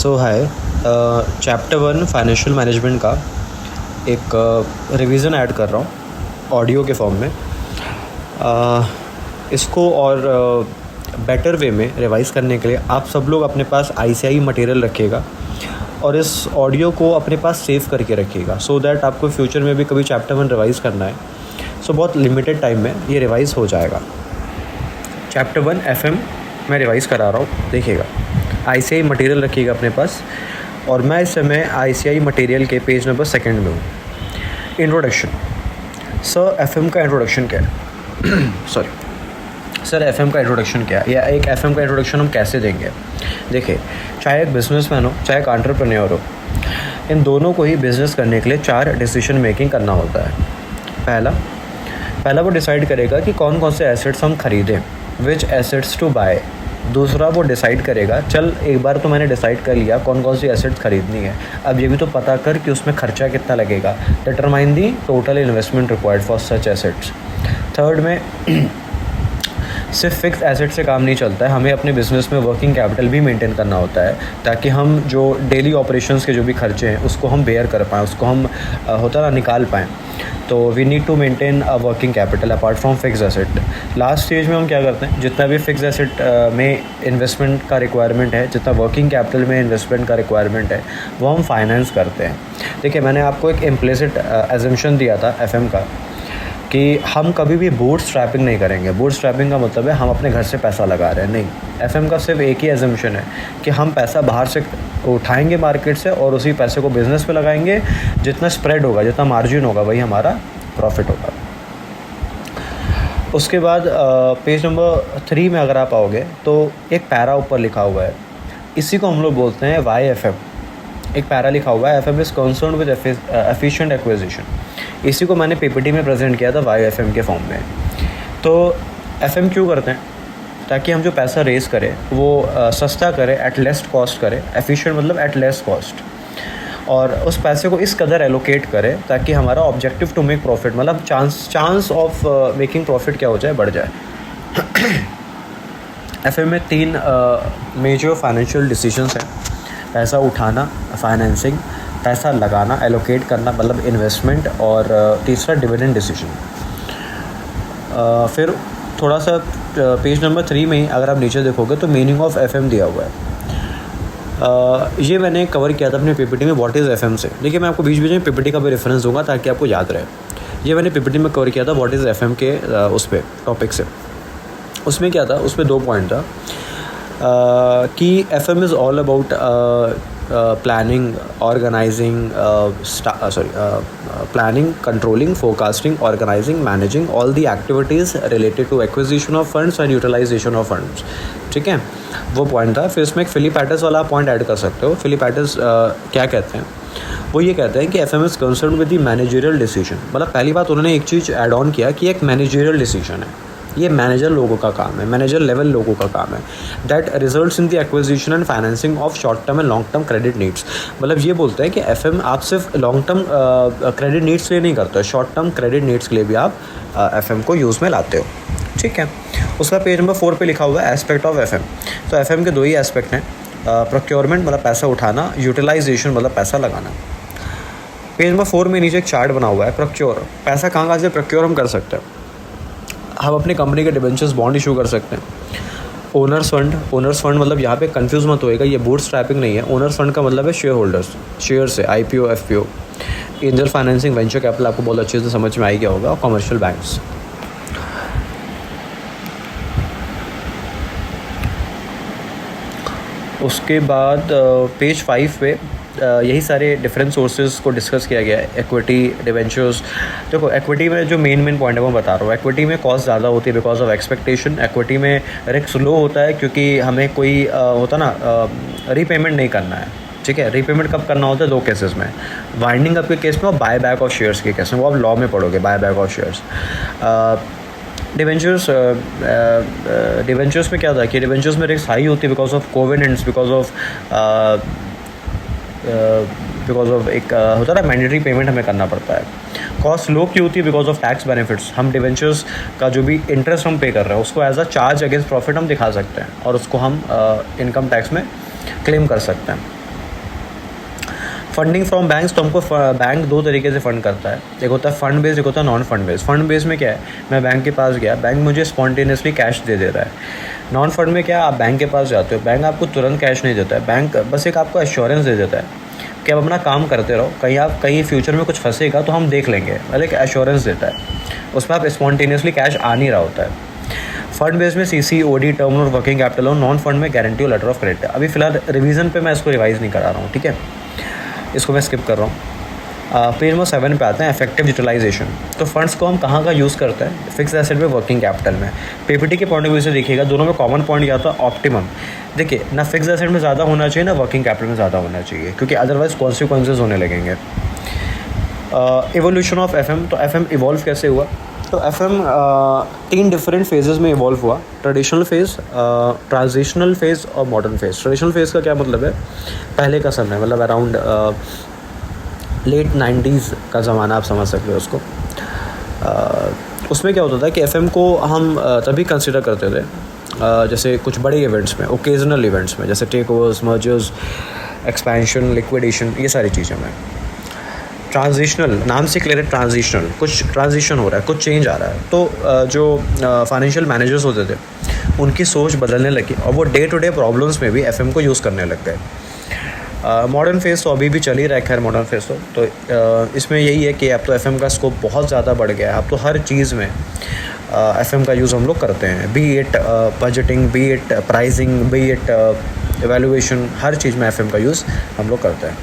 सो हाय, chapter 1 financial management का एक revision add कर रहा हूँ ऑडियो के फॉर्म में। इसको और बेटर वे में रिवाइज़ करने के लिए आप सब लोग अपने पास ICI मटेरियल रखिएगा और इस ऑडियो को अपने पास सेव करके रखिएगा, सो दैट आपको फ्यूचर में भी कभी चैप्टर 1 रिवाइज़ करना है सो बहुत लिमिटेड टाइम में ये रिवाइज़ हो जाएगा। चैप्टर 1 FM मैं रिवाइज़ करा रहा हूँ, देखिएगा। ICI मटेरियल रखिएगा अपने पास और मैं इस समय ICI मटेरियल के पेज नंबर 2 में हूँ। इंट्रोडक्शन। सर FM का इंट्रोडक्शन क्या है? सर FM का इंट्रोडक्शन क्या है, या एक FM का इंट्रोडक्शन हम कैसे देंगे? देखिए, चाहे एक बिजनेसमैन हो चाहे एक एंटरप्रेन्योर हो, इन दोनों को ही बिज़नेस करने के लिए 4 डिसीजन मेकिंग करना होता है। पहला वो डिसाइड करेगा कि कौन कौन से एसेट्स हम खरीदें, विच एसेट्स टू बाय। दूसरा वो डिसाइड करेगा, चल एक बार तो मैंने डिसाइड कर लिया कौन कौन सी एसेट्स खरीदनी है, अब ये भी तो पता कर कि उसमें खर्चा कितना लगेगा। Determine the total investment required for such assets. Third में सिर्फ फिक्स एसेट से काम नहीं चलता है, हमें अपने बिज़नेस में वर्किंग कैपिटल भी मेंटेन करना होता है ताकि हम जो डेली ऑपरेशंस के जो भी खर्चे हैं उसको हम बेयर कर पाएँ, उसको हम निकाल पाएँ। तो we need to maintain a working capital apart from fix asset. Last stage में हम क्या करते हैं, जितना भी फिक्स एसेट में इन्वेस्टमेंट का रिक्वायरमेंट है, जितना वर्किंग कैपिटल में इन्वेस्टमेंट का रिक्वायरमेंट है, वो हम फाइनेंस करते हैं। देखिए, मैंने आपको एक इम्प्लिसिट एजम्पशन दिया था FM का कि हम कभी भी बूट स्ट्रैपिंग नहीं करेंगे। बूट स्ट्रैपिंग का मतलब है हम अपने घर से पैसा लगा रहे हैं, नहीं। FM का सिर्फ एक ही एजम्पशन है कि हम पैसा बाहर से उठाएंगे मार्केट से और उसी पैसे को बिज़नेस पे लगाएंगे। जितना स्प्रेड होगा, जितना मार्जिन होगा, वही हमारा प्रॉफिट होगा। उसके बाद पेज नंबर 3 में अगर आप आओगे तो एक पैरा ऊपर लिखा हुआ है, इसी को हम लोग बोलते हैं YFM। एक पैरा लिखा हुआ है, FM is concern with efficient acquisition. इसी को मैंने PPT में प्रेजेंट किया था YFM के फॉर्म में। तो FM क्यों करते हैं? ताकि हम जो पैसा रेज़ करें वो सस्ता करें, एट लेस कॉस्ट करें। एफिशिएंट मतलब एट लेस कॉस्ट, और उस पैसे को इस कदर एलोकेट करें ताकि हमारा ऑब्जेक्टिव टू मेक प्रॉफिट, मतलब चांस ऑफ मेकिंग प्रॉफिट क्या हो जाए, बढ़ जाए। FM में 3 मेजर फाइनेंशियल डिसीजंस हैं: पैसा उठाना, फाइनेंसिंग, पैसा लगाना, एलोकेट करना मतलब इन्वेस्टमेंट, और तीसरा डिविडेंड डिसीजन। फिर थोड़ा सा पेज नंबर 3 में ही अगर आप नीचे देखोगे तो मीनिंग ऑफ FM दिया हुआ है। ये मैंने कवर किया था अपने PPT में व्हाट इज़ FM से। देखिए, मैं आपको बीच बीच में PPT का भी रेफरेंस दूंगा ताकि आपको याद रहे। ये मैंने PPT में कवर किया था व्हाट इज़ FM के उस पर टॉपिक से। उसमें क्या था, उसमें 2 पॉइंट था कि FM is all about planning, organising, planning, controlling, forecasting, organising, managing all the activities related to acquisition of funds and utilisation of funds. ठीक है, वो पॉइंट था। फिर इसमें एक फिलिप पैटर्स वाला पॉइंट ऐड कर सकते हो। फिलिप पैटर्स क्या कहते हैं? वो ये कहते हैं कि FM is concern with the managerial decision. मतलब पहली बात उन्होंने एक चीज़ ऐड ऑन किया कि एक मैनेजरियल डिसीजन है, ये मैनेजर लोगों का काम है, मैनेजर लेवल लोगों का काम है। That results in the acquisition and financing of short term and long term credit needs. मतलब ये बोलते हैं कि FM आप सिर्फ लॉन्ग टर्म क्रेडिट नीड्स के लिए नहीं करते हो, शॉर्ट टर्म क्रेडिट नीड्स के लिए भी आप FM को यूज़ में लाते हो। ठीक है, उसका पेज नंबर 4 पे लिखा हुआ है एस्पेक्ट ऑफ FM। तो FM के 2 ही एस्पेक्ट हैं, प्रोक्योरमेंट मतलब पैसा उठाना, यूटिलाइजेशन मतलब पैसा लगाना। पेज नंबर 4 में नीचे एक चार्ट बना हुआ है, प्रोक्योर, पैसा कहाँ से प्रोक्योर हम कर सकते हैं। हम अपनी कंपनी के डिबेंचर्स बॉन्ड इशू कर सकते हैं। ओनर्स फंड मतलब यहाँ पे कंफ्यूज मत होएगा, ये बूट स्ट्रैपिंग नहीं है। ओनर्स फंड का मतलब है शेयर होल्डर्स, शेयर से IPO, FPO। Angel financing, venture capital आपको बहुत अच्छे से समझ में आई गया होगा, और कमर्शियल बैंक्स। उसके बाद पेज 5 पे यही सारे डिफरेंट सोर्सेज को डिस्कस किया गया है। Equity, debentures. देखो, इक्विटी में जो मेन पॉइंट है वो बता रहा हूँ। इक्विटी में कॉस्ट ज़्यादा होती है बिकॉज ऑफ एक्सपेक्टेशन। इक्विटी में रिस्क लो होता है क्योंकि हमें कोई होता ना रीपेमेंट नहीं करना है। ठीक है, रीपेमेंट कब करना होता है? 2 केसेस में, वाइंडिंग अप के केस में और बाय बैक ऑफ शेयर्स के केस में। वो आप लॉ में पढ़ोगे, buy back of shares. Debentures में क्या था कि डिवेंचर्स में रिस्क हाई होती है because of covenants, because of एक होता है ना मैंडेटरी पेमेंट हमें करना पड़ता है। कॉस्ट लो की होती है बिकॉज ऑफ टैक्स बेनिफिट्स। हम डिवेंचर्स का जो भी इंटरेस्ट हम पे कर रहे हैं उसको as a charge against profit हम दिखा सकते हैं और उसको हम इनकम टैक्स में क्लेम कर सकते हैं। फंडिंग फ्रॉम बैंक्स, तो हमको बैंक दो तरीके से फ़ंड करता है, एक होता है फंड बेस्ड, एक होता है non fund based. Fund based में क्या है, मैं बैंक के पास गया, बैंक मुझे स्पॉन्टेनियसली कैश दे रहा है। नॉन फंड में क्या है, आप बैंक के पास जाते हो, बैंक आपको तुरंत कैश नहीं देता है, बैंक बस एक आपको एश्योरेंस दे देता है कि आप अपना काम करते रहो, कहीं फ्यूचर में कुछ फंसेगा तो हम देख लेंगे, मतलब एक एश्योरेंस देता है, उसमें आप स्पॉन्टेनियसली कैश आ नहीं रहा होता है। फंड बेस में CC, OD, term loan, working capital loan, non fund में गारंटी और लेटर ऑफ क्रेडिट। अभी फिलहाल रिवीजन पे मैं इसको रिवाइज़ नहीं करा रहा हूँ, ठीक है, इसको मैं स्किप कर रहा हूँ। पेज नंबर 7 पे आते हैं, इफेक्टिव यूटिलाइजेशन। तो फंड्स को हम कहाँ का यूज़ करते हैं, फिक्स एसेट में, वर्किंग कैपिटल में। पीपीटी के पॉइंट ऑफ व्यू से देखिएगा, दोनों में कॉमन पॉइंट क्या होता है, ऑप्टिमम। देखिए, ना फिक्स एसेट में ज़्यादा होना चाहिए, ना वर्किंग कैपिटल में ज़्यादा होना चाहिए, क्योंकि अदरवाइज कॉन्सिक्वेंसेज होने लगेंगे। एवोल्यूशन ऑफ एफएम, तो एफएम इवॉल्व कैसे हुआ, तो एफएम 3 डिफरेंट फेजेस में इवॉल्व हुआ, ट्रेडिशनल फेज़, ट्रांजिशनल फेज़ और मॉडर्न फेज़। ट्रेडिशनल फेज़ का क्या मतलब है, पहले का समय, मतलब अराउंड लेट 90s का ज़माना आप समझ सकते हो उसको। उसमें क्या होता था कि एफएम को हम तभी कंसिडर करते थे जैसे कुछ बड़े इवेंट्स में, ओकेजनल इवेंट्स में, जैसे takeovers, mergers, expansion, liquidation, ये सारी चीज़ें में। ट्रांजिशनल, नाम से क्लियर है, ट्रांजिशनल, कुछ ट्रांजिशन हो रहा है, कुछ चेंज आ रहा है, तो जो फाइनेंशियल मैनेजर्स होते थे उनकी सोच बदलने लगी और वो डे टू डे प्रॉब्लम्स में भी एफएम को यूज़ करने लग गए। मॉडर्न फेज़ तो अभी भी चल ही रहा है, खैर मॉडर्न फेज़ तो इसमें यही है कि अब तो एफएम का स्कोप बहुत ज़्यादा बढ़ गया है, अब तो हर चीज़ में एफएम का यूज़ हम लोग करते हैं, be it budgeting, be it pricing, be it evaluation, हर चीज़ में एफएम का यूज़ हम लोग करते हैं।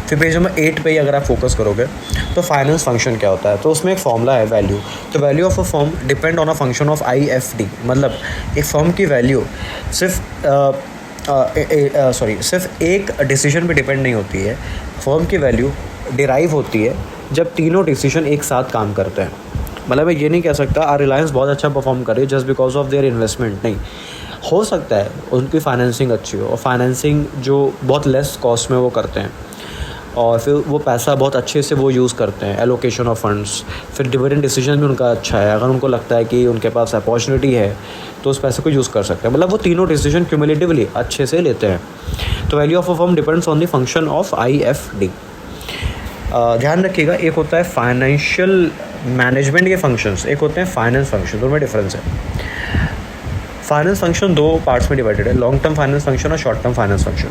फिर पेज नंबर 8 पे ही अगर आप फोकस करोगे तो फाइनेंस फंक्शन क्या होता है, तो उसमें एक फॉर्मूला है वैल्यू। तो value of a firm depend on a function of IFD, मतलब एक फर्म की वैल्यू सिर्फ एक डिसीजन पे डिपेंड नहीं होती है। फर्म की वैल्यू डिराइव होती है जब तीनों डिसीजन एक साथ काम करते हैं। मतलब मैं ये नहीं कह सकता रिलायंस बहुत अच्छा परफॉर्म करे just because of their investment, नहीं, हो सकता है उनकी फाइनेंसिंग अच्छी हो, और फाइनेंसिंग जो बहुत लेस कॉस्ट में वो करते हैं, और फिर वो पैसा बहुत अच्छे से वो यूज़ करते हैं, एलोकेशन ऑफ फंड्स, फिर डिविडेंड डिसीजन भी उनका अच्छा है, अगर उनको लगता है कि उनके पास अपॉर्चुनिटी है तो उस पैसे को यूज़ कर सकते हैं, मतलब वो तीनों डिसीजन क्यूमुलेटिवली अच्छे से लेते हैं। तो value of a firm depends on the function of IFD। ध्यान रखिएगा, एक होता है फाइनेंशियल मैनेजमेंट के फंक्शंस, एक होते हैं फाइनेंस फंक्शन, दोनों में डिफरेंस है। फाइनेंस फंक्शन 2 पार्ट्स में डिवाइडेड है, लॉन्ग टर्म फाइनेंस फंक्शन और short term finance function.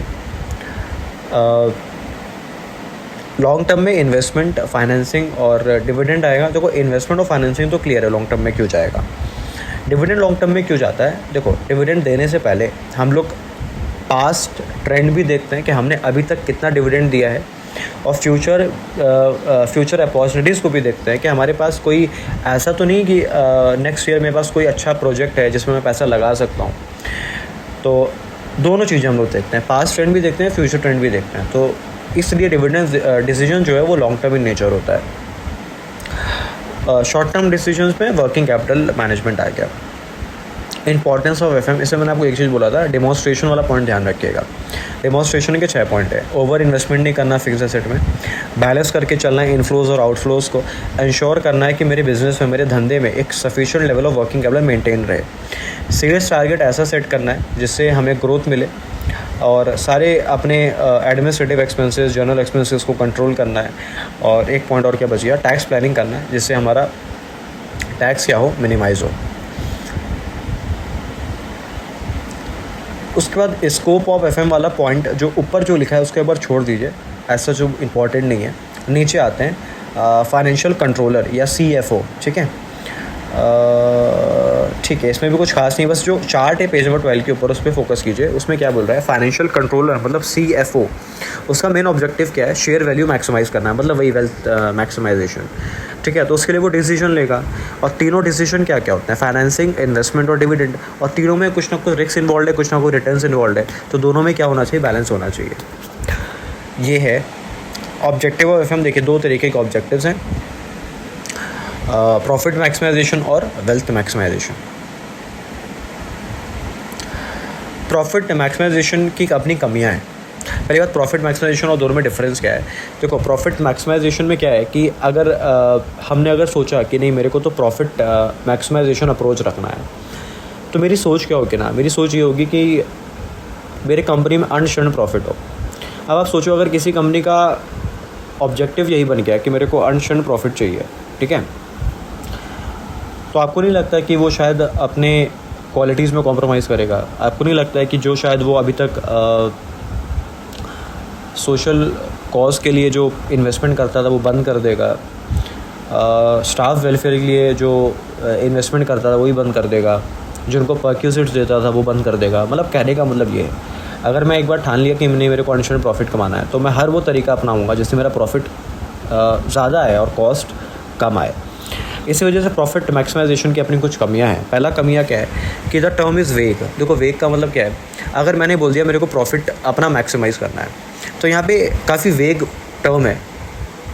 Long term में इन्वेस्टमेंट, फाइनेंसिंग और डिविडेंड आएगा। देखो, इन्वेस्टमेंट और फाइनेंसिंग तो क्लियर है लॉन्ग टर्म में क्यों जाएगा, डिविडेंड लॉन्ग टर्म में क्यों जाता है। देखो, डिविडेंड देने से पहले हम लोग पास्ट ट्रेंड भी देखते हैं कि हमने अभी तक कितना डिविडेंड दिया है, और फ्यूचर अपॉर्चुनिटीज़ को भी देखते हैं कि हमारे पास कोई ऐसा तो नहीं कि नेक्स्ट ईयर मेरे पास कोई अच्छा प्रोजेक्ट है जिसमें मैं पैसा लगा सकता हूँ। तो दोनों चीज़ें हम लोग देखते हैं, पास्ट ट्रेंड भी देखते हैं, फ्यूचर ट्रेंड भी देखते हैं। तो इसलिए डिविडेंड डिसीजन जो है वो लॉन्ग टर्म इन नेचर होता है। शॉर्ट टर्म डिसीजंस में वर्किंग कैपिटल मैनेजमेंट आ गया। इंपॉर्टेंस ऑफ एफएम, इसमें मैंने आपको एक चीज़ बोला था, डेमोन्स्ट्रेशन वाला पॉइंट ध्यान रखिएगा। डेमोन्स्ट्रेशन के 6 पॉइंट है। ओवर इन्वेस्टमेंट नहीं करना फिक्स एसेट में, बैलेंस करके चलना है इनफ्लोज और आउटफ्लोज को, इंश्योर करना है कि मेरे बिजनेस में, मेरे धंधे में एक sufficient level of working capital maintain रहे, सेल्स टारगेट ऐसा सेट करना है जिससे हमें ग्रोथ मिले, और सारे अपने एडमिनिस्ट्रेटिव एक्सपेंसेस, जनरल एक्सपेंसेस को कंट्रोल करना है, और एक पॉइंट और क्या बच गया, टैक्स प्लानिंग करना है जिससे हमारा टैक्स क्या हो, मिनिमाइज हो। उसके बाद स्कोप ऑफ एफएम वाला पॉइंट जो ऊपर जो लिखा है उसके ऊपर छोड़ दीजिए, ऐसा जो इम्पोर्टेंट नहीं है। नीचे आते हैं फाइनेंशियल कंट्रोलर या CFO, ठीक है। ठीक है, इसमें भी कुछ खास नहीं, बस जो चार्ट है पेज नंबर 12 के ऊपर उस पर फोकस कीजिए। उसमें क्या बोल रहा है, फाइनेंशियल कंट्रोलर मतलब CFO, उसका मेन ऑब्जेक्टिव क्या है, शेयर वैल्यू मैक्सिमाइज़ करना है, मतलब वही वेल्थ मैक्सिमाइजेशन, ठीक है। तो उसके लिए वो डिसीजन लेगा, और तीनों डिसीजन क्या क्या होते हैं, फाइनेंसिंग, इन्वेस्टमेंट और डिविडेंड, और तीनों में कुछ ना कुछ रिस्क इन्वॉल्व है, कुछ ना कुछ रिटर्न्स इन्वॉल्व है, तो दोनों में क्या होना चाहिए, बैलेंस होना चाहिए। ये है ऑब्जेक्टिव ऑफ एफएम। देखिए, 2 तरीके के ऑब्जेक्टिव्स हैं, प्रॉफिट मैक्सिमाइजेशन और वेल्थ मैक्सिमाइजेशन। प्रॉफिट मैक्सिमाइजेशन की अपनी कमियां हैं। पहली बात, प्रॉफिट मैक्सिमाइजेशन और दोनों में डिफरेंस क्या है। देखो, प्रॉफिट मैक्सिमाइजेशन में क्या है कि अगर हमने सोचा कि नहीं मेरे को तो प्रॉफिट मैक्सिमाइजेशन अप्रोच रखना है, तो मेरी सोच क्या होगी ना, मेरी सोच ये होगी कि मेरे कंपनी में अनशर्न प्रॉफिट हो, अब आप सोचो अगर किसी कंपनी का ऑब्जेक्टिव यही बन गया कि मेरे को अनशन प्रॉफिट चाहिए, ठीक है, तो आपको नहीं लगता कि वो शायद अपने क्वालिटीज़ में कॉम्प्रोमाइज़ करेगा? आपको नहीं लगता है कि जो शायद वो अभी तक सोशल कॉज के लिए जो इन्वेस्टमेंट करता था वो बंद कर देगा? स्टाफ वेलफेयर के लिए जो इन्वेस्टमेंट करता था वही बंद कर देगा? जिनको परक्यूसिट्स देता था वो बंद कर देगा? मतलब कहने का मतलब ये है, अगर मैं एक बार ठान लिया कि नहीं मेरे को अनशन प्रॉफिट कमाना है, तो मैं हर वो तरीका अपनाऊंगा जिससे मेरा प्रॉफिट ज़्यादा आए और कॉस्ट कम आए। इसी वजह से प्रॉफिट मैक्सिमाइजेशन की अपनी कुछ कमियां हैं। पहला कमियां क्या है कि द टर्म इज़ वेग। देखो वेग का मतलब क्या है, अगर मैंने बोल दिया मेरे को प्रॉफिट अपना मैक्सिमाइज़ करना है, तो यहाँ पे काफ़ी वेग टर्म है,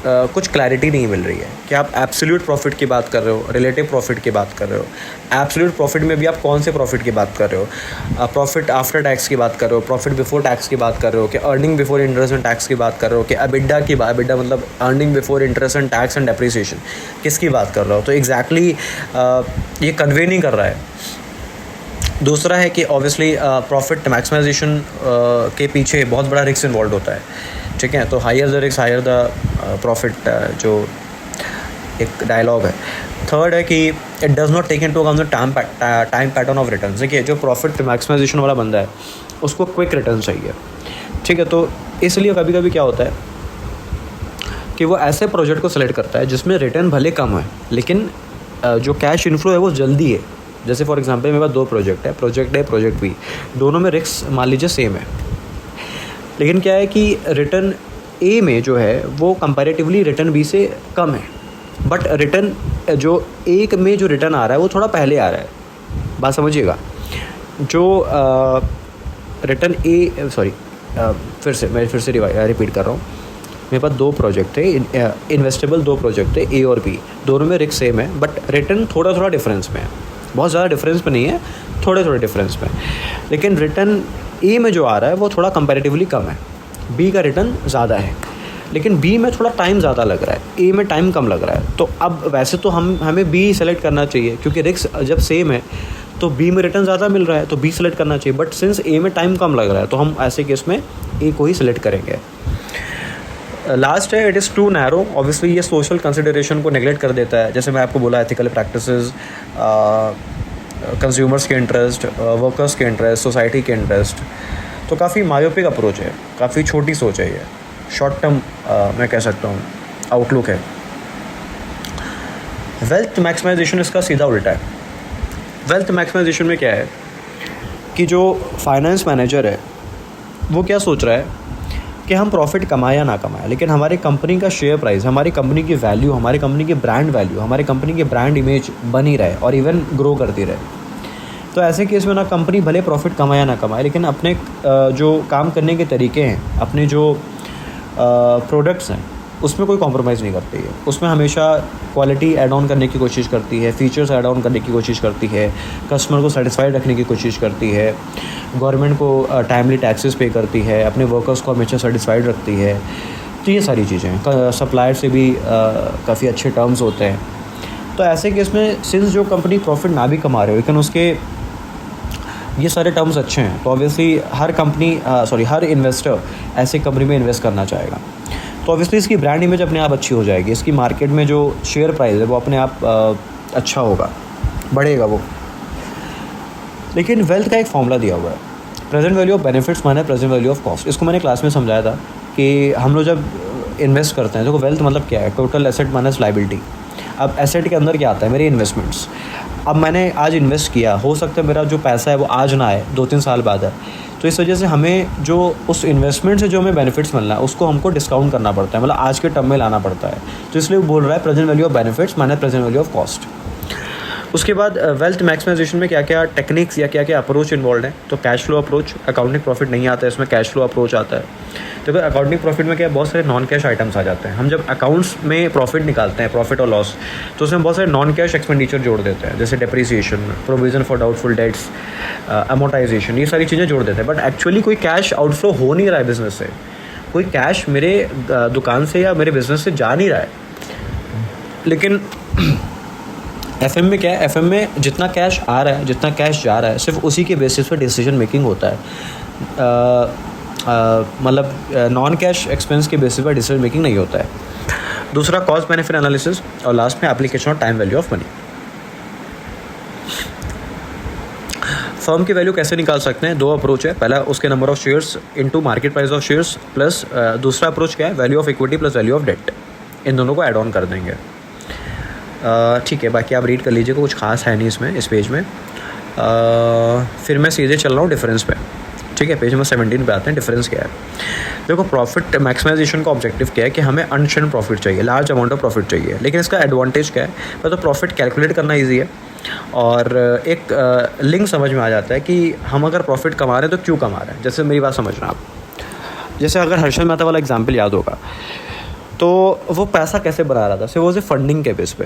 कुछ क्लैरिटी नहीं मिल रही है कि आप एब्सोल्यूट प्रॉफिट की बात कर रहे हो, रिलेटिव प्रॉफिट की बात कर रहे हो। एब्सोल्यूट प्रॉफिट में भी आप कौन से प्रॉफिट की बात कर रहे हो? प्रॉफिट आफ्टर टैक्स की बात कर रहे हो, प्रॉफिट बिफोर टैक्स की बात कर रहे हो, कि earning before interest and tax की बात कर रहे हो, कि एबिडा की बात, एबिडा मतलब earning before interest and tax and depreciation, किसकी बात कर रहे हो? तो एग्जैक्टली ये कन्वे नहीं कर रहा है। दूसरा है कि ऑब्वियसली प्रॉफिट मैक्सिमाइजेशन के पीछे बहुत बड़ा रिस्क इन्वॉल्व होता है, ठीक है, तो higher the risk higher the profit, जो एक डायलॉग है। थर्ड है कि it does not take into account the time pattern of return. देखिए जो प्रॉफिट मैक्सिमाइजेशन वाला बंदा है उसको क्विक रिटर्न चाहिए, ठीक है, तो इसलिए कभी कभी क्या होता है कि वो ऐसे प्रोजेक्ट को सेलेक्ट करता है जिसमें रिटर्न भले कम है लेकिन जो कैश इनफ्लो है वो जल्दी है। जैसे फॉर एग्जांपल मेरे पास 2 प्रोजेक्ट है, प्रोजेक्ट ए प्रोजेक्ट बी, दोनों में रिस्क मान लीजिए सेम है, लेकिन क्या है कि रिटर्न ए में जो है वो कंपैरेटिवली रिटर्न बी से कम है, बट रिटर्न जो एक में जो रिटर्न आ रहा है वो थोड़ा पहले आ रहा है। बात समझिएगा, जो रिटर्न ए मैं फिर से रिपीट कर रहा हूँ। मेरे पास 2 प्रोजेक्ट थे, इन्वेस्टेबल 2 प्रोजेक्ट थे, ए और बी, दोनों में रिस्क सेम है बट रिटर्न थोड़ा थोड़ा डिफरेंस में है, बहुत ज़्यादा डिफरेंस में नहीं है, थोड़े थोड़े डिफरेंस में। लेकिन रिटर्न ए में जो आ रहा है वो थोड़ा कंपैरेटिवली कम है, बी का रिटर्न ज़्यादा है, लेकिन बी में थोड़ा टाइम ज़्यादा लग रहा है, ए में टाइम कम लग रहा है। तो अब वैसे तो हमें बी सेलेक्ट करना चाहिए क्योंकि रिस्क जब सेम है तो बी में रिटर्न ज़्यादा मिल रहा है तो बी सेलेक्ट करना चाहिए, बट सिंस ए में टाइम कम लग रहा है तो हम ऐसे केस में ए को ही सिलेक्ट करेंगे। लास्ट है, it is too narrow. Obviously ये सोशल कंसिडरेशन को नेगलेक्ट कर देता है, जैसे मैं आपको बोला एथिकल प्रैक्टिसेस, कंज्यूमर्स के इंटरेस्ट, वर्कर्स के इंटरेस्ट, सोसाइटी के इंटरेस्ट। तो काफ़ी मायोपिक अप्रोच है, काफ़ी छोटी सोच है, ये शॉर्ट टर्म मैं कह सकता हूँ आउटलुक है। वेल्थ मैक्सिमाइजेशन इसका सीधा उल्टा है। वेल्थ मैक्सिमाइजेशन में क्या है कि जो फाइनेंस मैनेजर है वो क्या सोच रहा है कि हम प्रॉफिट कमाए या ना कमाए, लेकिन हमारी कंपनी का शेयर प्राइस, हमारी कंपनी की वैल्यू, हमारी कंपनी की ब्रांड वैल्यू, हमारी कंपनी की ब्रांड इमेज बनी रहे और इवन ग्रो करती रहे। तो ऐसे केस में ना कंपनी भले प्रॉफिट कमाए या ना कमाए, लेकिन अपने जो काम करने के तरीके हैं, अपने जो प्रोडक्ट्स हैं उसमें कोई कॉम्प्रोमाइज़ नहीं करती है। उसमें हमेशा क्वालिटी ऐड ऑन करने की कोशिश करती है, फीचर्स ऐड ऑन करने की कोशिश करती है, कस्टमर को सेटिस्फाइड रखने की कोशिश करती है, गवर्नमेंट को टाइमली टैक्सेस पे करती है, अपने वर्कर्स को हमेशा सेटिस्फाइड रखती है। तो ये सारी चीज़ें हैं। सप्लायर से भी काफ़ी अच्छे टर्म्स होते हैं। तो ऐसे केस में सिंस जो कंपनी प्रॉफिट ना भी कमा रहे हो लेकिन उसके ये सारे टर्म्स अच्छे हैं, तो ऑब्वियसली हर इन्वेस्टर ऐसे कंपनी में इन्वेस्ट करना चाहेगा। तो ऑब्वियसली इसकी ब्रांड इमेज अपने आप अच्छी हो जाएगी, इसकी मार्केट में जो शेयर प्राइस है वो अपने आप अच्छा होगा, बढ़ेगा वो। लेकिन वेल्थ का एक फॉर्मूला दिया हुआ है, प्रेजेंट वैल्यू ऑफ बेनिफिट्स माने प्रेजेंट वैल्यू ऑफ कॉस्ट। इसको मैंने क्लास में समझाया था कि हम लोग जब इन्वेस्ट करते हैं, देखो वेल्थ मतलब क्या है, टोटल एसेट माइनस लायबिलिटी। अब एसेट के अंदर क्या आता है, मेरे इन्वेस्टमेंट्स। अब मैंने आज इन्वेस्ट किया, हो सकता है मेरा जो पैसा है वो आज ना आए, 2-3 साल बाद है, तो इस वजह से हमें जो उस इन्वेस्टमेंट से जो हमें बेनिफिट्स मिलना है उसको हमको डिस्काउंट करना पड़ता है, मतलब आज के टर्म में लाना पड़ता है। तो इसलिए वो बोल रहा है present value of benefits minus present value of cost. उसके बाद वेल्थ मैक्सिमाइजेशन में क्या क्या टेक्निक्स या क्या क्या अप्रोच इन्वॉल्व है, तो cash flow approach, accounting profit नहीं आता है इसमें, कैश फ्लो अप्रोच आता है। तो अकाउंटिंग प्रॉफिट में क्या बहुत सारे नॉन कैश आइटम्स आ जाते हैं। हम जब अकाउंट्स में प्रॉफिट निकालते हैं, प्रॉफिट और लॉस, तो उसमें बहुत सारे नॉन कैश एक्सपेंडिचर जोड़ देते हैं, जैसे depreciation, provision for doubtful debts, amortisation, ये सारी चीज़ें जोड़ देते हैं। बट एक्चुअली कोई कैश आउटफ्लो हो नहीं रहा है बिजनेस से, कोई कैश मेरे दुकान से या मेरे बिजनेस से जा नहीं रहा है। लेकिन एफएम में क्या है, एफएम में जितना कैश आ रहा है, जितना कैश जा रहा है, सिर्फ उसी के बेसिस पे डिसीजन मेकिंग होता है। मतलब नॉन कैश एक्सपेंस के बेसिस पर डिसीजन मेकिंग नहीं होता है। दूसरा कॉस्ट बेनिफिट एनालिसिस, और लास्ट में application of time value of money. Firm की वैल्यू कैसे निकाल सकते हैं? 2 अप्रोच है। पहला उसके number of shares into market price of shares plus दूसरा अप्रोच क्या है, value of equity plus value of debt. इन दोनों को ऐड ऑन कर देंगे। ठीक है, बाकी आप रीड कर लीजिएगा, कुछ खास है नहीं इसमें इस पेज में। फिर मैं सीधे चल रहा हूँ डिफरेंस पे। ठीक है, पेज नंबर 17 पे आते हैं। डिफरेंस क्या है? देखो, प्रॉफिट मैक्सिमाइजेशन का ऑब्जेक्टिव क्या है कि हमें अनशर्न प्रॉफिट चाहिए, लार्ज अमाउंट ऑफ प्रॉफिट चाहिए। लेकिन इसका एडवांटेज क्या है? तो प्रॉफिट कैलकुलेट करना ईजी है और एक लिंक समझ में आ जाता है कि हम अगर प्रॉफिट कमा रहे हैं तो क्यों कमा रहे हैं। जैसे मेरी बात समझना आप, जैसे अगर हर्षद मेहता वाला एग्जाम्पल याद होगा, तो वो पैसा कैसे बना रहा था? सिर्फ वो फंडिंग के बेस पे।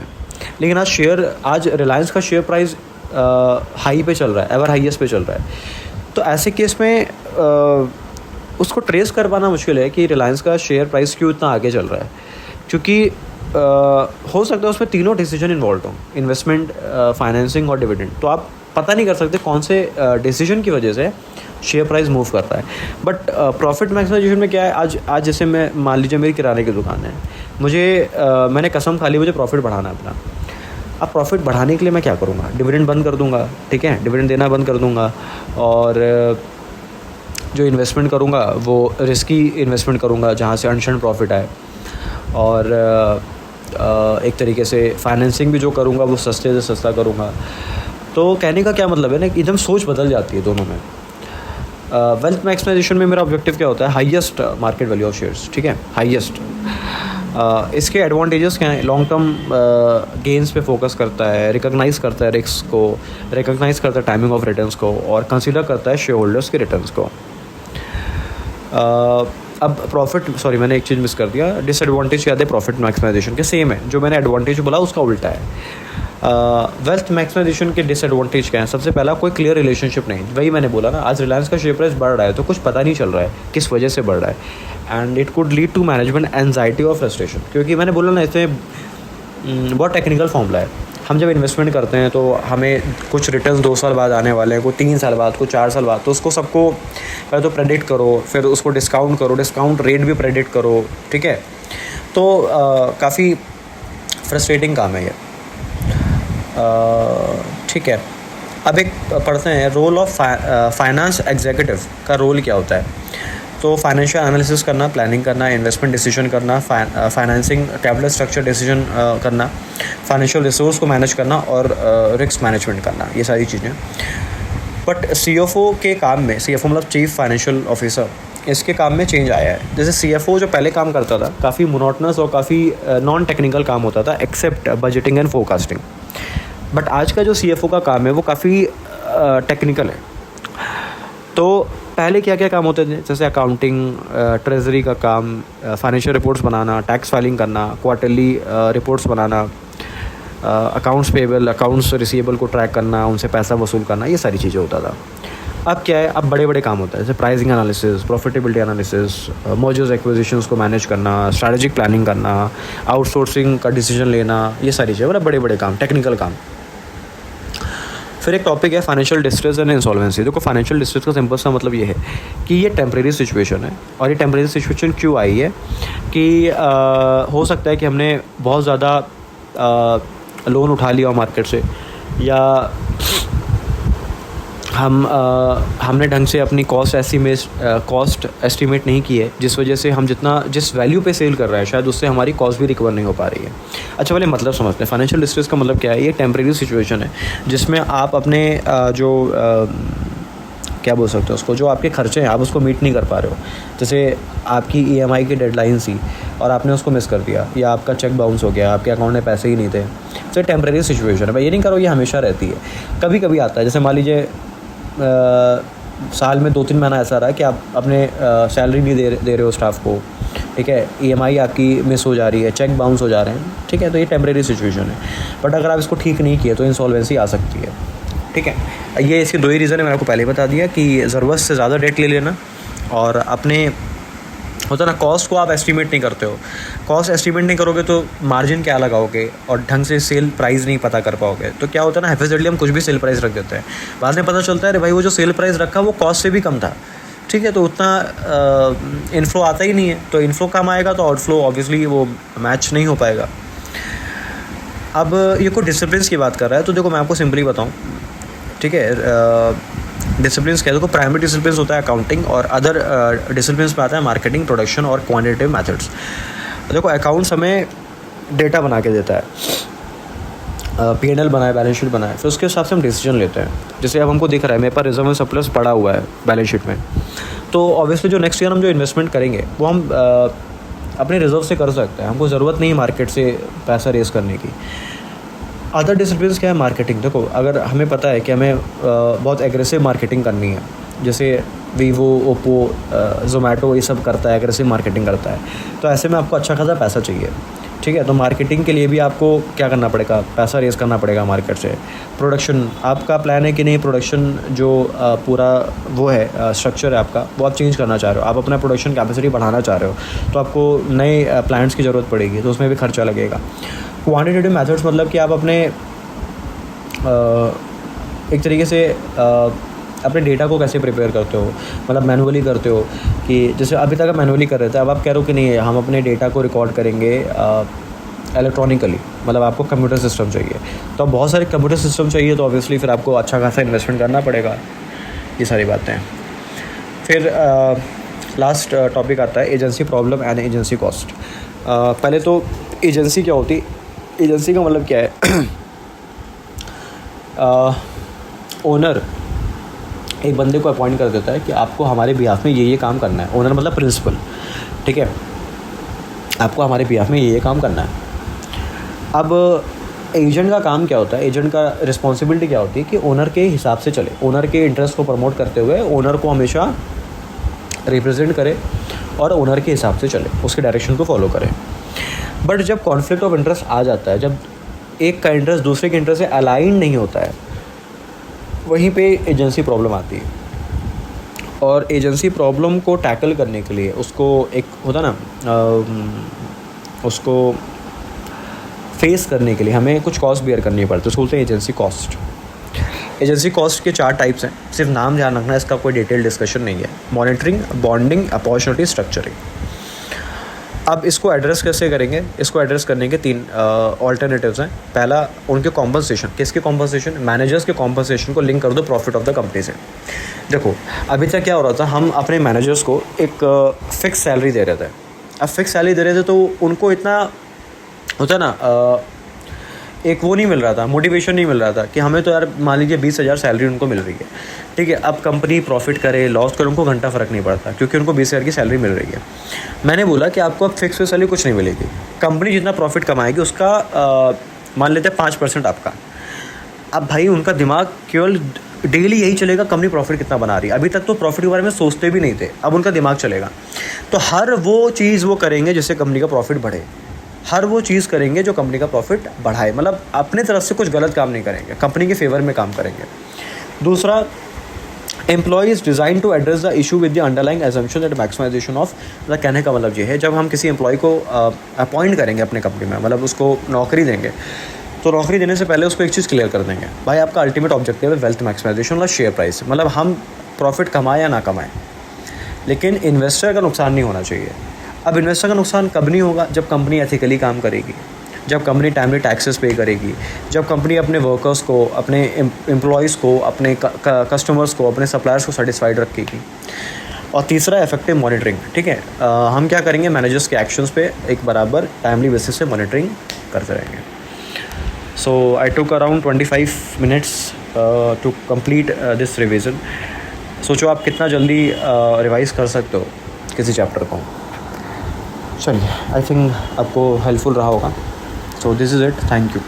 लेकिन आज रिलायंस का शेयर प्राइस हाई पे चल रहा है, एवर हाईएस्ट पे चल रहा है। तो ऐसे केस में उसको ट्रेस कर पाना मुश्किल है कि रिलायंस का शेयर प्राइस क्यों इतना आगे चल रहा है, क्योंकि हो सकता है उसमें तीनों डिसीजन इन्वॉल्व हों, इन्वेस्टमेंट, फाइनेंसिंग और डिविडेंड। तो आप पता नहीं कर सकते कौन से डिसीजन की वजह से शेयर प्राइस मूव करता है। बट प्रॉफिट मैक्सिमाइजेशन में क्या है, आज जैसे मैं मान लीजिए मेरी किराने की दुकान है, मैंने कसम खा ली मुझे प्रॉफिट बढ़ाना है अपना। अब प्रॉफिट बढ़ाने के लिए मैं क्या करूँगा? डिविडेंड बंद कर दूँगा, ठीक है, डिविडेंड देना बंद कर दूँगा, और जो इन्वेस्टमेंट करूँगा वो रिस्की इन्वेस्टमेंट करूँगा जहाँ से अनशर्न प्रॉफिट आए, और एक तरीके से फाइनेंसिंग भी जो करूँगा वो सस्ते से सस्ता करूँगा। तो कहने का क्या मतलब है ना, एकदम सोच बदल जाती है दोनों में। वेल्थ मैक्सिमाइजेशन में मेरा ऑब्जेक्टिव क्या होता है? Highest market value of shares, ठीक है, हाईएस्ट। इसके एडवांटेजेस क्या हैं? लॉन्ग टर्म गेन्स पे फोकस करता है, रिकॉग्नाइज करता है रिस्क को, रिकॉग्नाइज करता है टाइमिंग ऑफ रिटर्न्स को, और कंसीडर करता है शेयर होल्डर्स के रिटर्न्स को। अब मैंने एक चीज़ मिस कर दिया, डिसएडवांटेज याद है प्रॉफिट मैक्सिमाइजेशन के, सेम है जो मैंने एडवांटेज बोला उसका उल्टा है। वेल्थ मैक्सिमाइजेशन के डिसएडवांटेज क्या है? सबसे पहला, कोई क्लियर रिलेशनशिप नहीं। वही मैंने बोला ना, आज रिलायंस का शेयर प्राइस बढ़ रहा है तो कुछ पता नहीं चल रहा है किस वजह से बढ़ रहा है, and it could lead to management anxiety और फ्रस्ट्रेशन। क्योंकि मैंने बोला ना, इसमें बहुत टेक्निकल फॉर्मूला है। हम जब इन्वेस्टमेंट करते हैं तो हमें कुछ रिटर्न्स 2 साल बाद आने वाले हैं, कोई 3 साल बाद, कोई 4 साल बाद, तो उसको सबको पहले तो प्रेडिक्ट करो, फिर उसको डिस्काउंट करो, डिस्काउंट रेट भी प्रेडिक्ट करो, ठीक है। तो काफ़ी फ्रस्ट्रेटिंग काम है ये, ठीक है। अब एक पढ़ते हैं, रोल ऑफ फाइनेंस एग्जीक्यूटिव का रोल क्या होता है। तो फाइनेंशियल एनालिसिस करना, प्लानिंग करना, इन्वेस्टमेंट डिसीजन करना, फाइनेंसिंग कैपिटल स्ट्रक्चर डिसीजन करना, फाइनेंशियल रिसोर्स को मैनेज करना, और रिस्क मैनेजमेंट करना, ये सारी चीज़ें। बट CFO के काम में, CFO मतलब चीफ फाइनेंशियल ऑफिसर, इसके काम में चेंज आया है। जैसे CFO जो पहले काम करता था, काफ़ी मोनोटनस और काफ़ी नॉन टेक्निकल काम होता था, except budgeting and forecasting. But आज का जो CFO का काम है वो काफ़ी टेक्निकल है। तो पहले क्या क्या काम होते थे? जैसे अकाउंटिंग, ट्रेजरी का काम, फाइनेंशियल रिपोर्ट्स बनाना, टैक्स फाइलिंग करना, क्वार्टरली रिपोर्ट्स बनाना, अकाउंट्स पेबल, अकाउंट्स रिसीवेबल को ट्रैक करना, उनसे पैसा वसूल करना, ये सारी चीज़ें होता था। अब क्या है, अब बड़े बड़े काम होता है, जैसे pricing analysis, profitability analysis, mergers acquisitions को मैनेज करना, स्ट्रैटेजिक प्लानिंग करना, आउटसोर्सिंग का डिसीजन लेना, ये सारी चीज़ें, मतलब बड़े बड़े काम, टेक्निकल काम। फिर एक टॉपिक है फाइनेंशियल डिस्ट्रेस एंड इंसॉल्वेंसी। देखो, फाइनेंशियल डिस्ट्रेस का सिंपल सा मतलब ये है कि ये टेम्परेरी सिचुएशन है। और ये टेम्परेरी सिचुएशन क्यों आई है कि हो सकता है कि हमने बहुत ज़्यादा लोन उठा लिया मार्केट से, या हमने ढंग से अपनी कॉस्ट एस्टिमेट नहीं की है, जिस वजह से हम जिस वैल्यू पे सेल कर रहे हैं शायद उससे हमारी कॉस्ट भी रिकवर नहीं हो पा रही है। अच्छा, पहले मतलब समझते हैं। फाइनेंशियल डिस्ट्रेस का मतलब क्या है? ये टेम्परेरी सिचुएशन है जिसमें आप अपने क्या बोल सकते हो उसको, जो आपके खर्चे हैं आप उसको मीट नहीं कर पा रहे हो। जैसे आपकी EMI की डेडलाइन थी और आपने उसको मिस कर दिया, या आपका चेक बाउंस हो गया, आपके अकाउंट में पैसे ही नहीं थे। तो टेम्परेरी सिचुएशन है। मैं ये नहीं करो ये हमेशा रहती है, कभी कभी आता है। जैसे मान लीजिए साल में 2-3 महीना ऐसा रहा है कि आप अपने सैलरी नहीं दे रहे हो स्टाफ को, ठीक है, EMI आपकी मिस हो जा रही है, चेक बाउंस हो जा रहे हैं, ठीक है, तो ये टेम्परेरी सिचुएशन है। बट अगर आप इसको ठीक नहीं किए तो इंसॉल्वेंसी आ सकती है, ठीक है। ये इसके 2 ही रीज़न है, मैंने आपको पहले ही बता दिया कि ज़रूरत से ज़्यादा डेट ले लेना, और अपने होता ना कॉस्ट को आप एस्टिमेट नहीं करते हो। कॉस्ट एस्टिमेट नहीं करोगे तो मार्जिन क्या लगाओगे, और ढंग से सेल प्राइस नहीं पता कर पाओगे। तो क्या होता है ना, हैफेजली हम कुछ भी सेल प्राइस रख देते हैं, बाद में पता चलता है अरे भाई वो जो सेल प्राइस रखा वो कॉस्ट से भी कम था, ठीक है, तो उतना इनफ्लो आता ही नहीं है, तो इनफ्लो कम आएगा तो आउटफ्लो ऑब्वियसली वो मैच नहीं हो पाएगा। अब ये कोई डिसिप्लिन की बात कर रहा है, तो देखो मैं आपको सिंपली बताऊँ, ठीक है, डिसिप्लिन क्या है, देखो प्राइमरी डिसिप्लिन होता है अकाउंटिंग, और अदर डिसिप्लिन में आता है मार्केटिंग, प्रोडक्शन और क्वांटिटेटिव मेथड्स। देखो अकाउंट्स हमें डेटा बना के देता है, P&L बनाए, बैलेंस शीट बनाए, फिर उसके हिसाब से हम डिसीजन लेते हैं। जैसे अब हमको दिख रहा है मेरे पास रिजर्व में सरप्लस पड़ा हुआ है बैलेंस शीट में, तो ऑब्वियसली जो नेक्स्ट ईयर हम जो इन्वेस्टमेंट करेंगे वो हम अपने रिजर्व से कर सकते हैं, हमको ज़रूरत नहीं मार्केट से पैसा रेस करने की। अदर डिसिप्लिन क्या है, मार्केटिंग। देखो अगर हमें पता है कि हमें बहुत एग्रेसिव मार्केटिंग करनी है, जैसे वीवो, ओप्पो, जोमेटो ये सब करता है, एग्रेसिव मार्केटिंग करता है, तो ऐसे में आपको अच्छा खासा पैसा चाहिए, ठीक है। तो मार्केटिंग के लिए भी आपको क्या करना पड़ेगा, पैसा रेस करना पड़ेगा मार्केट से। प्रोडक्शन, आपका प्लान है कि नहीं प्रोडक्शन जो पूरा वो है स्ट्रक्चर है आपका, वो आप चेंज करना चाह रहे हो, आप अपना प्रोडक्शन कैपेसिटी बढ़ाना चाह रहे हो, तो आपको नए प्लांट्स की ज़रूरत पड़ेगी, तो उसमें भी खर्चा लगेगा। क्वांटिटेटिव मेथड्स मतलब कि आप अपने एक तरीके से अपने डेटा को कैसे प्रिपेयर करते हो, मतलब मैनुअली करते हो, कि जैसे अभी तक आप मैनुअली कर रहे थे, अब आप कह रहे हो कि नहीं हम अपने डेटा को रिकॉर्ड करेंगे इलेक्ट्रॉनिकली, मतलब आपको कंप्यूटर सिस्टम चाहिए, तो अब बहुत सारे कंप्यूटर सिस्टम चाहिए, तो ऑब्वियसली फिर आपको अच्छा खासा इन्वेस्टमेंट करना पड़ेगा। ये सारी बातें। फिर लास्ट टॉपिक आता है agency problem and agency cost. पहले तो एजेंसी क्या होती, एजेंसी का मतलब क्या है, ओनर एक बंदे को अपॉइंट कर देता है कि आपको हमारे बिहाफ में ये काम करना है। ओनर मतलब प्रिंसिपल, ठीक है, आपको हमारे बिहाफ में ये काम करना है। अब एजेंट का काम क्या होता है, एजेंट का रिस्पॉन्सिबिलिटी क्या होती है कि ओनर के हिसाब से चले, ओनर के इंटरेस्ट को प्रमोट करते हुए ओनर को हमेशा रिप्रेजेंट करे और ओनर के हिसाब से चले, उसके डायरेक्शन को फॉलो करे। बट जब कॉन्फ्लिक्ट ऑफ इंटरेस्ट आ जाता है, जब एक का इंटरेस्ट दूसरे के इंटरेस्ट से अलाइन नहीं होता है, वहीं पे एजेंसी प्रॉब्लम आती है। और एजेंसी प्रॉब्लम को टैकल करने के लिए उसको एक होता ना, उसको फेस करने के लिए हमें कुछ कॉस्ट बियर करनी पड़ती है, उसको बोलते हैं एजेंसी कॉस्ट। एजेंसी कॉस्ट के 4 टाइप्स हैं, सिर्फ नाम ध्यान रखना, इसका कोई डिटेल डिस्कशन नहीं है। Monitoring, bonding, opportunity, structuring. अब इसको एड्रेस कैसे करेंगे, इसको एड्रेस करने के 3 ऑल्टरनेटिव्स हैं। पहला, उनके कॉम्पनसेशन। किसके कॉम्पनसेशन, मैनेजर्स के कॉम्पनसेशन को लिंक कर दो प्रॉफिट ऑफ द कंपनी से। देखो अभी तक क्या हो रहा था, हम अपने मैनेजर्स को एक फिक्स सैलरी दे रहे थे। अब फिक्स सैलरी दे रहे थे तो उनको इतना होता ना, एक वो नहीं मिल रहा था, मोटिवेशन नहीं मिल रहा था कि हमें तो यार मान लीजिए 20,000 सैलरी उनको मिल रही है, ठीक है। अब कंपनी प्रॉफिट करे लॉस करे उनको घंटा फ़र्क नहीं पड़ता, क्योंकि उनको 20,000 की सैलरी मिल रही है। मैंने बोला कि आपको अब फिक्स सैलरी कुछ नहीं मिलेगी, कंपनी जितना प्रॉफिट कमाएगी उसका मान लेते हैं 5% आपका। अब भाई उनका दिमाग केवल डेली यही चलेगा, कंपनी प्रॉफिट कितना बना रही है। अभी तक तो प्रॉफिट के बारे में सोचते भी नहीं थे, अब उनका दिमाग चलेगा। तो हर वो चीज़ वो करेंगे जिससे कंपनी का प्रॉफिट बढ़े, हर वो चीज़ करेंगे जो कंपनी का प्रॉफिट बढ़ाए, मतलब अपने तरफ से कुछ गलत काम नहीं करेंगे, कंपनी के फेवर में काम करेंगे। दूसरा, employ is designed to address the issue with the underlying assumption that maximisation of the. कहने का मतलब ये है, जब हम किसी एम्प्लॉय को अपॉइंट करेंगे अपने कंपनी में, मतलब उसको नौकरी देंगे, तो नौकरी देने से पहले उसको एक चीज़ क्लियर कर देंगे, भाई आपका अल्टीमेट ऑब्जेक्टिव है वेल्थ मैक्सिमाइजेशन और शेयर प्राइस, मतलब हम प्रॉफिट कमाएं या ना कमाएं, लेकिन इन्वेस्टर का नुकसान नहीं होना चाहिए। अब इन्वेस्टर का नुकसान कब नहीं होगा, जब कंपनी एथिकली काम करेगी, जब कंपनी टाइमली टैक्सेस पे करेगी, जब कंपनी अपने वर्कर्स को, अपने एम्प्लॉयज़ को, अपने कस्टमर्स को, अपने सप्लायर्स को सेटिस्फाइड रखेगी। और तीसरा, इफेक्टिव मॉनिटरिंग, ठीक है। हम क्या करेंगे, मैनेजर्स के एक्शंस पे एक बराबर टाइमली बेसिस से मॉनिटरिंग करते रहेंगे। So I took around 25 minutes to complete this revision. सोचो आप कितना जल्दी रिवाइज़ कर सकते हो किसी चैप्टर को। चलिए, आई थिंक आपको हेल्पफुल रहा होगा। So this is it, thank you.